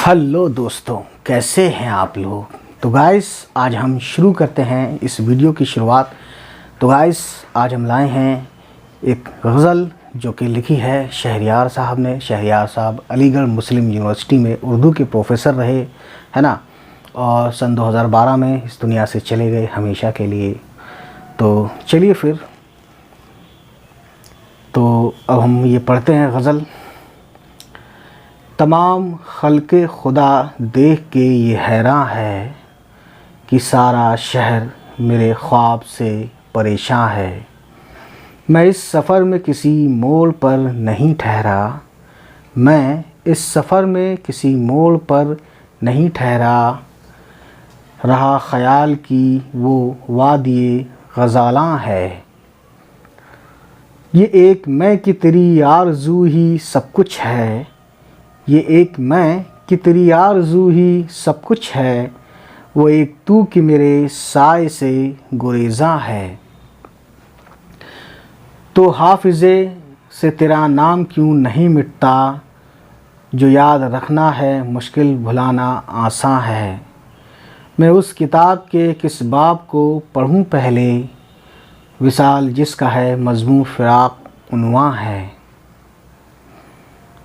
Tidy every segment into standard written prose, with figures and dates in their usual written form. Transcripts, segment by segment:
Hello दोस्तों, कैसे हैं आप लोग। तो गाइस आज हम शुरू करते हैं इस वीडियो की शुरुआत। तो गाइस आज हम लाए हैं एक गज़ल जो कि लिखी है शहरयार साहब ने। शहरयार साहब अलीगढ़ मुस्लिम यूनिवर्सिटी में उर्दू के प्रोफेसर रहे, है ना, और सन 2012 में इस दुनिया से चले गए हमेशा के लिए। तो चलिए फिर तो अब हम ये पढ़ते हैं गज़ल। तमाम खल्क़े खुदा देख के ये हैरान है कि सारा शहर मेरे ख्वाब से परेशान है। मैं इस सफ़र में किसी मोड़ पर नहीं ठहरा, मैं इस सफ़र में किसी मोड़ पर नहीं ठहरा। रहा ख़याल की वो वादिए ग़ज़ालां है। ये एक मैं कि तेरी आरज़ू ही सब कुछ है। ये एक मैं कि तेरी आरज़ू ही सब कुछ है। वो एक तू कि मेरे साए से गुरेज़ां है। तो हाफ़िज़े से तेरा नाम क्यों नहीं मिटता, जो याद रखना है मुश्किल भुलाना आसान है। मैं उस किताब के किस बाब को पढ़ूं पहले, विसाल जिसका है मज़मून फ़िराक़ उन्वां है।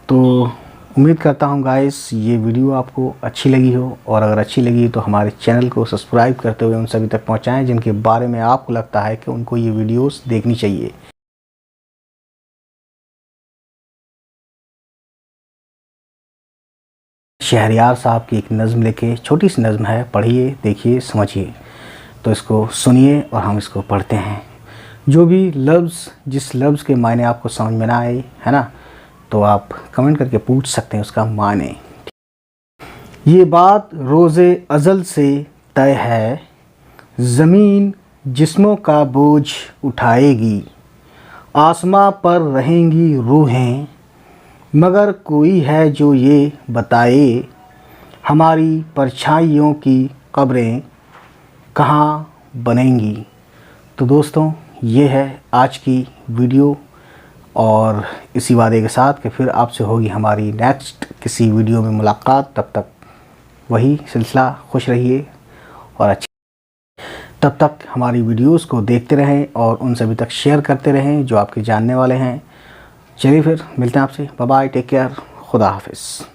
तो उम्मीद करता हूँ गाइस ये वीडियो आपको अच्छी लगी हो, और अगर अच्छी लगी तो हमारे चैनल को सब्सक्राइब करते हुए उन सभी तक पहुँचाएँ जिनके बारे में आपको लगता है कि उनको ये वीडियोस देखनी चाहिए। शहरयार साहब की एक नज़्म लेके, छोटी सी नज़्म है, पढ़िए, देखिए, समझिए। तो इसको सुनिए और हम इसको पढ़ते हैं। जो भी लफ्ज़, जिस लफ्ज़ के मायने आपको समझ में ना आए, है ना, तो आप कमेंट करके पूछ सकते हैं उसका माने। ये बात रोज़े अज़ल से तय है, ज़मीन जिस्मों का बोझ उठाएगी। आसमां पर रहेंगी रूहें, मगर कोई है जो ये बताए, हमारी परछाइयों की कब्रें कहाँ बनेंगी। तो दोस्तों ये है आज की वीडियो, और इसी वादे के साथ कि फिर आपसे होगी हमारी नेक्स्ट किसी वीडियो में मुलाकात। तब तक वही सिलसिला, खुश रहिए और अच्छे, तब तक हमारी वीडियोस को देखते रहें और उन सभी तक शेयर करते रहें जो आपके जानने वाले हैं। चलिए फिर मिलते हैं आपसे। बाय बाय, टेक केयर, खुदा हाफिज़।